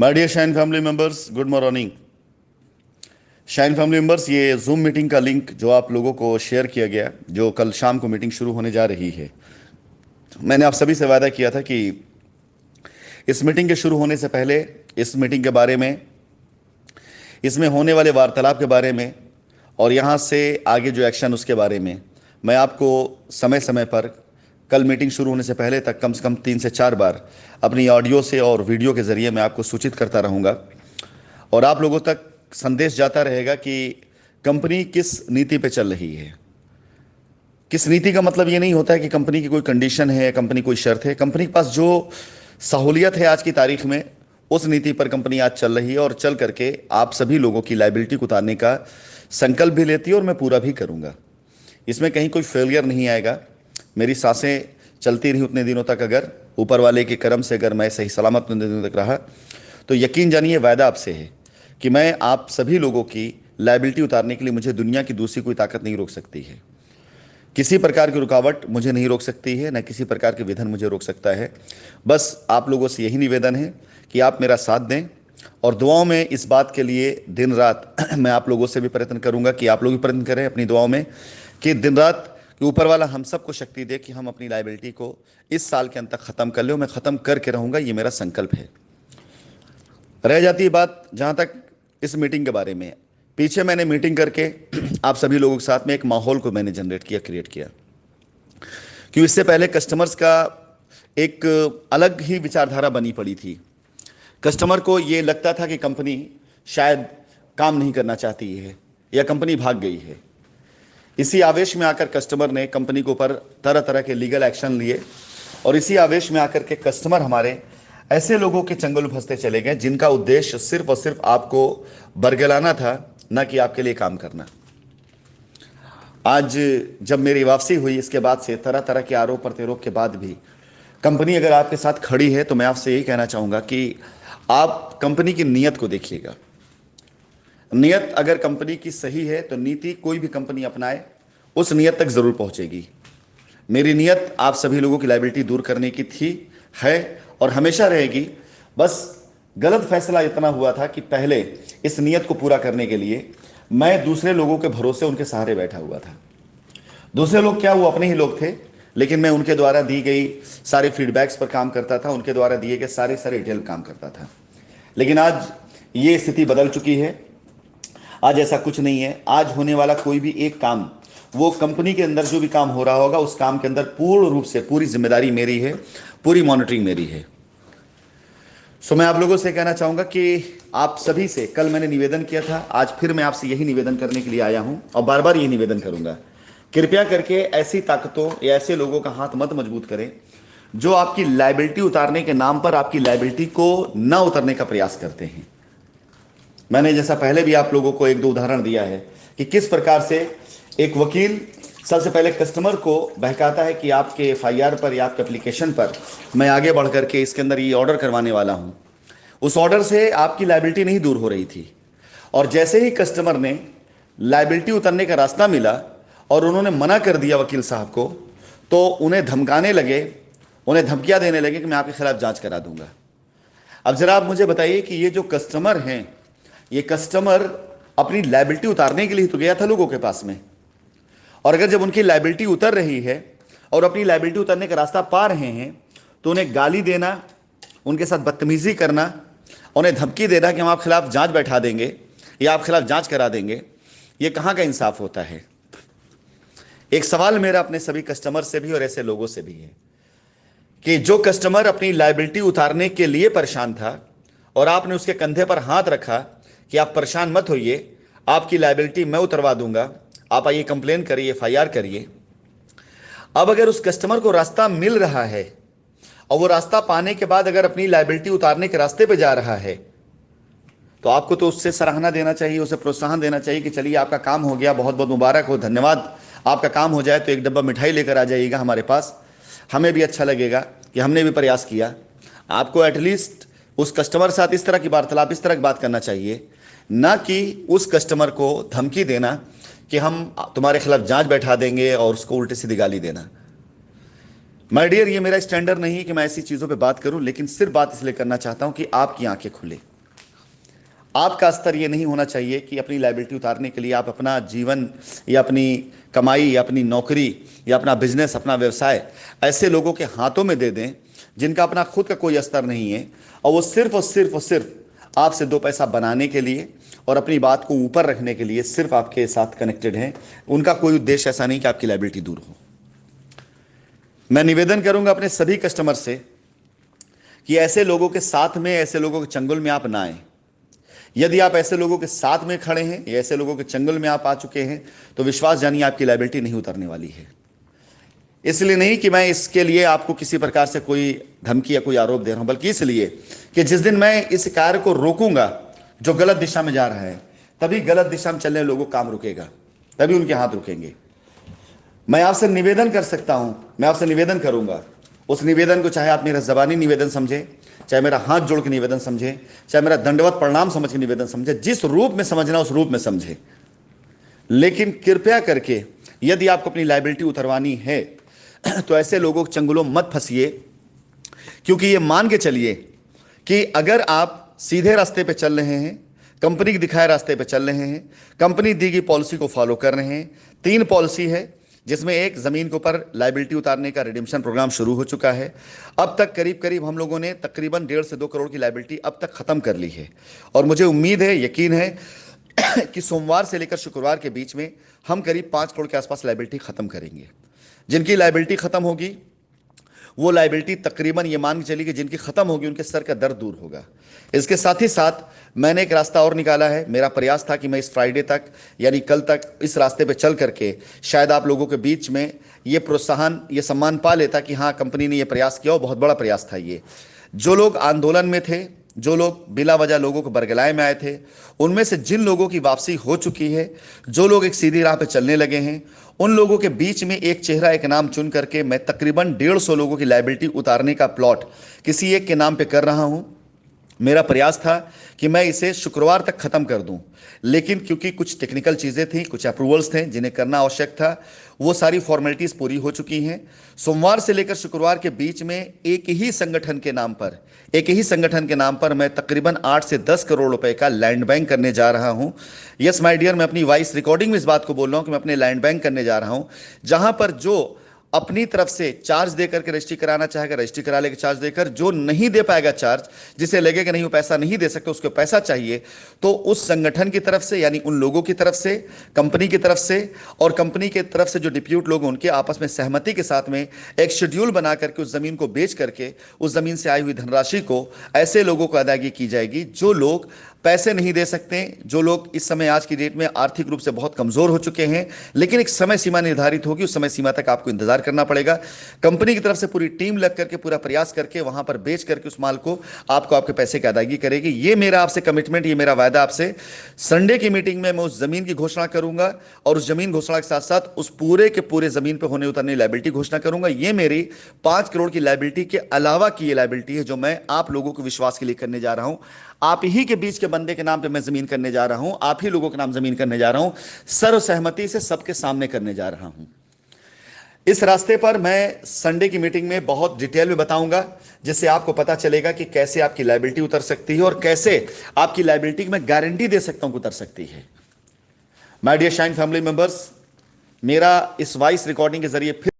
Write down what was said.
My dear shine family members, good morning. Shine family members, ये zoom meeting का link जो आप लोगों को शेयर किया गया, जो कल शाम को मीटिंग शुरू होने जा रही है, मैंने आप सभी से वादा किया था कि इस मीटिंग के शुरू होने से पहले इस मीटिंग के बारे में, इसमें होने वाले वार्तालाप के बारे में और यहाँ से आगे जो एक्शन उसके बारे में मैं आपको समय समय पर कल मीटिंग शुरू होने से पहले तक कम से कम 3 से 4 बार अपनी ऑडियो से और वीडियो के ज़रिए मैं आपको सूचित करता रहूँगा और आप लोगों तक संदेश जाता रहेगा कि कंपनी किस नीति पे चल रही है। किस नीति का मतलब ये नहीं होता है कि कंपनी की कोई कंडीशन है, कंपनी कोई शर्त है। कंपनी के पास जो सहूलियत है आज की तारीख में, उस नीति पर कंपनी आज चल रही है और चल करके आप सभी लोगों की लायबिलिटी को उतारने का संकल्प भी लेती है और मैं पूरा भी करूँगा। इसमें कहीं कोई फेलियर नहीं आएगा। मेरी सांसें चलती रही उतने दिनों तक, अगर ऊपर वाले के करम से अगर मैं सही सलामत उतने दिनों तक रहा, तो यकीन जानिए वायदा आपसे है कि मैं आप सभी लोगों की लायबिलिटी उतारने के लिए, मुझे दुनिया की दूसरी कोई ताकत नहीं रोक सकती है। किसी प्रकार की रुकावट मुझे नहीं रोक सकती है, न किसी प्रकार के विघन मुझे रोक सकता है। बस आप लोगों से यही निवेदन है कि आप मेरा साथ दें और दुआओं में इस बात के लिए दिन रात मैं आप लोगों से भी प्रयत्न करूंगा कि आप लोग भी प्रयत्न करें अपनी दुआओं में कि दिन रात कि ऊपर वाला हम सबको शक्ति दे कि हम अपनी लायबिलिटी को इस साल के अंत तक ख़त्म कर लें। मैं ख़त्म करके रहूँगा, ये मेरा संकल्प है। रह जाती है बात जहाँ तक इस मीटिंग के बारे में, पीछे मैंने मीटिंग करके आप सभी लोगों के साथ में एक माहौल को मैंने जनरेट किया, क्रिएट किया। क्यों इससे पहले कस्टमर्स का एक अलग ही विचारधारा बनी पड़ी थी। कस्टमर को ये लगता था कि कंपनी शायद काम नहीं करना चाहती है या कंपनी भाग गई है। इसी आवेश में आकर कस्टमर ने कंपनी के ऊपर तरह तरह के लीगल एक्शन लिए और इसी आवेश में आकर के कस्टमर हमारे ऐसे लोगों के चंगुल में फंसते चले गए जिनका उद्देश्य सिर्फ और सिर्फ आपको बरगलाना था, न कि आपके लिए काम करना। आज जब मेरी वापसी हुई, इसके बाद से तरह तरह के आरोप प्रत्यारोप के बाद भी कंपनी अगर आपके साथ खड़ी है, तो मैं आपसे यही कहना चाहूँगा कि आप कंपनी की नीयत को देखिएगा। नीयत अगर कंपनी की सही है तो नीति कोई भी कंपनी अपनाए उस नीयत तक ज़रूर पहुँचेगी। मेरी नीयत आप सभी लोगों की लायबिलिटी दूर करने की थी, है और हमेशा रहेगी। बस गलत फैसला इतना हुआ था कि पहले इस नीयत को पूरा करने के लिए मैं दूसरे लोगों के भरोसे, उनके सहारे बैठा हुआ था। दूसरे लोग क्या, वो अपने ही लोग थे, लेकिन मैं उनके द्वारा दी गई सारे फीडबैक्स पर काम करता था, उनके द्वारा दिए गए सारे सारे डिटेल काम करता था। लेकिन आज ये स्थिति बदल चुकी है। आज ऐसा कुछ नहीं है। आज होने वाला कोई भी एक काम, वो कंपनी के अंदर जो भी काम हो रहा होगा, उस काम के अंदर पूर्ण रूप से पूरी जिम्मेदारी मेरी है, पूरी मॉनिटरिंग मेरी है। सो मैं आप लोगों से कहना चाहूँगा कि आप सभी से, कल मैंने निवेदन किया था, आज फिर मैं आपसे यही निवेदन करने के लिए आया हूँ और बार बार यही निवेदन करूँगा। कृपया करके ऐसी ताकतों या ऐसे लोगों का हाथ मत मजबूत करें जो आपकी लायबिलिटी उतारने के नाम पर आपकी लायबिलिटी को न उतारने का प्रयास करते हैं। मैंने जैसा पहले भी आप लोगों को एक दो उदाहरण दिया है कि किस प्रकार से एक वकील सबसे पहले कस्टमर को बहकाता है कि आपके एफआईआर पर या आपके एप्लीकेशन पर मैं आगे बढ़ करके इसके अंदर ये ऑर्डर करवाने वाला हूं। उस ऑर्डर से आपकी लायबिलिटी नहीं दूर हो रही थी और जैसे ही कस्टमर ने लायबिलिटी उतरने का रास्ता मिला और उन्होंने मना कर दिया वकील साहब को, तो उन्हें धमकाने लगे, उन्हें धमकियां देने लगे कि मैं आपके खिलाफ जांच करा दूंगा। अब जरा आप मुझे बताइए कि ये जो कस्टमर हैं, ये कस्टमर अपनी लायबिलिटी उतारने के लिए तो गया था लोगों के पास में, और अगर जब उनकी लायबिलिटी उतर रही है और अपनी लायबिलिटी उतरने का रास्ता पा रहे हैं, तो उन्हें गाली देना, उनके साथ बदतमीजी करना, उन्हें धमकी देना कि हम आप खिलाफ जांच बैठा देंगे या आप खिलाफ जांच करा देंगे, ये कहाँ का इंसाफ होता है। एक सवाल मेरा अपने सभी कस्टमर से भी और ऐसे लोगों से भी है कि जो कस्टमर अपनी लायबिलिटी उतारने के लिए परेशान था और आपने उसके कंधे पर हाथ रखा कि आप परेशान मत होइए, आपकी लायबिलिटी मैं उतरवा दूंगा, आप आइए कंप्लेन करिए, एफआईआर करिए। अब अगर उस कस्टमर को रास्ता मिल रहा है और वो रास्ता पाने के बाद अगर अपनी लायबिलिटी उतारने के रास्ते पे जा रहा है, तो आपको तो उससे सराहना देना चाहिए, उसे प्रोत्साहन देना चाहिए कि चलिए आपका काम हो गया, बहुत बहुत मुबारक हो, धन्यवाद। आपका काम हो जाए तो एक डब्बा मिठाई लेकर आ जाइएगा हमारे पास, हमें भी अच्छा लगेगा कि हमने भी प्रयास किया। आपको एटलीस्ट उस कस्टमर के साथ इस तरह की वार्तालाप, इस तरह की बात करना चाहिए, ना कि उस कस्टमर को धमकी देना कि हम तुम्हारे खिलाफ जांच बैठा देंगे और उसको उल्टी सीधी गाली देना। माय डियर, ये मेरा स्टैंडर्ड नहीं है कि मैं ऐसी चीजों पे बात करूं, लेकिन सिर्फ बात इसलिए करना चाहता हूं कि आपकी आंखें खुले। आपका स्तर ये नहीं होना चाहिए कि अपनी लायबिलिटी उतारने के लिए आप अपना जीवन या अपनी कमाई या अपनी नौकरी या अपना बिजनेस, अपना व्यवसाय ऐसे लोगों के हाथों में दे दें जिनका अपना खुद का कोई स्तर नहीं है, और वो सिर्फ आपसे दो पैसा बनाने के लिए और अपनी बात को ऊपर रखने के लिए सिर्फ आपके साथ कनेक्टेड हैं। उनका कोई उद्देश्य ऐसा नहीं कि आपकी लायबिलिटी दूर हो। मैं निवेदन करूंगा अपने सभी कस्टमर से कि ऐसे लोगों के साथ में, ऐसे लोगों के चंगुल में आप ना आए। यदि आप ऐसे लोगों के साथ में खड़े हैं या ऐसे लोगों के चंगुल में आप आ चुके हैं, तो विश्वास जानिए आपकी लायबिलिटी नहीं उतरने वाली है। इसलिए नहीं कि मैं इसके लिए आपको किसी प्रकार से कोई धमकी या कोई आरोप दे रहा हूं, बल्कि इसलिए कि जिस दिन मैं इस कार्य को रोकूंगा जो गलत दिशा में जा रहा है, तभी गलत दिशा में चलने लोगों का काम रुकेगा, तभी उनके हाथ रुकेंगे। मैं आपसे निवेदन कर सकता हूं, मैं आपसे निवेदन करूंगा। उस निवेदन को चाहे आप मेरा जबानी निवेदन समझें, चाहे मेरा हाथ जोड़ के निवेदन समझें, चाहे मेरा दंडवत प्रणाम समझ के निवेदन समझें, जिस रूप में समझना उस रूप में समझें। लेकिन कृपया करके यदि आपको अपनी लायबिलिटी उतरवानी है तो ऐसे लोगों के चंगुलों मत फंसिए, क्योंकि ये मान के चलिए कि अगर आप सीधे रास्ते पे चल रहे हैं, कंपनी के दिखाए रास्ते पे चल रहे हैं, कंपनी दी गई पॉलिसी को फॉलो कर रहे हैं। 3 पॉलिसी है, जिसमें एक जमीन के ऊपर लायबिलिटी उतारने का रिडेम्पशन प्रोग्राम शुरू हो चुका है। अब तक करीब करीब हम लोगों ने तकरीबन 1.5 से 2 करोड़ की लायबिलिटी अब तक खत्म कर ली है, और मुझे उम्मीद है, यकीन है कि सोमवार से लेकर शुक्रवार के बीच में हम करीब 5 करोड़ के आसपास लायबिलिटी खत्म करेंगे। जिनकी लायबिलिटी खत्म होगी वो लायबिलिटी तकरीबन ये मान के चली कि जिनकी खत्म होगी उनके सर का दर्द दूर होगा। इसके साथ ही साथ मैंने एक रास्ता और निकाला है। मेरा प्रयास था कि मैं इस फ्राइडे तक, यानी कल तक, इस रास्ते पे चल करके शायद आप लोगों के बीच में ये प्रोत्साहन, ये सम्मान पा लेता कि हाँ, कंपनी ने ये प्रयास किया, और बहुत बड़ा प्रयास था ये। जो लोग आंदोलन में थे, जो लोग बिला वजह लोगों को बरगलाए में आए थे, उनमें से जिन लोगों की वापसी हो चुकी है, जो लोग एक सीधी राह पे चलने लगे हैं, उन लोगों के बीच में एक चेहरा, एक नाम चुन करके मैं तकरीबन 150 लोगों की लायबिलिटी उतारने का प्लॉट किसी एक के नाम पे कर रहा हूं। मेरा प्रयास था कि मैं इसे शुक्रवार तक खत्म कर दूं, लेकिन क्योंकि कुछ टेक्निकल चीज़ें थी, कुछ अप्रूवल्स थे जिन्हें करना आवश्यक था, वो सारी फॉर्मेलिटीज़ पूरी हो चुकी हैं। सोमवार से लेकर शुक्रवार के बीच में एक ही संगठन के नाम पर मैं तकरीबन 8 से 10 करोड़ रुपए का लैंड बैंक करने जा रहा हूं। यस माय डियर, मैं अपनी वॉइस रिकॉर्डिंग में इस बात को बोल रहा हूं कि मैं अपने लैंड बैंक करने जा रहा हूं, जहां पर जो अपनी तरफ से चार्ज देकर के रजिस्ट्री कराना चाहेगा, रजिस्ट्री करा लेगा चार्ज देकर। जो नहीं दे पाएगा चार्ज, जिसे लगे कि नहीं वो पैसा नहीं दे सकते, उसको पैसा चाहिए, तो उस संगठन की तरफ से, यानी उन लोगों की तरफ से, कंपनी की तरफ से और कंपनी की तरफ से जो डिप्यूट लोग, उनके आपस में सहमति के साथ में एक शेड्यूल बना करके उस जमीन को बेच करके उस जमीन से आई हुई धनराशि को ऐसे लोगों को अदायगी की जाएगी जो लोग पैसे नहीं दे सकते, जो लोग इस समय आज की डेट में आर्थिक रूप से बहुत कमजोर हो चुके हैं। लेकिन एक समय सीमा निर्धारित होगी, उस समय सीमा तक आपको इंतजार करना पड़ेगा। कंपनी की तरफ से पूरी टीम लग करके, पूरा प्रयास करके वहां पर बेच करके उस माल को आपको आपके पैसे की अदायगी करेगी। ये मेरा आपसे कमिटमेंट, ये मेरा वायदा आपसे। संडे की मीटिंग में मैं उस जमीन की घोषणा करूंगा, और उस जमीन घोषणा के साथ साथ उस पूरे के पूरे जमीन पर होने उतरने लायबिलिटी घोषणा करूंगा। ये मेरी 5 करोड़ की लायबिलिटी के अलावा की ये लायबिलिटी है जो मैं आप लोगों के विश्वास के लिए करने जा रहा हूं। आप ही के बीच के बंदे के नाम पे मैं जमीन करने जा रहा हूं, आप ही लोगों के नाम जमीन करने जा रहा हूं, सर्वसहमति से सबके सामने करने जा रहा हूं। इस रास्ते पर मैं संडे की मीटिंग में बहुत डिटेल में बताऊंगा, जिससे आपको पता चलेगा कि कैसे आपकी लायबिलिटी उतर सकती है और कैसे आपकी लायबिलिटी की मैं गारंटी दे सकता हूं कि उतर सकती है। My dear shine family members, मेरा इस वॉइस रिकॉर्डिंग के जरिए फिर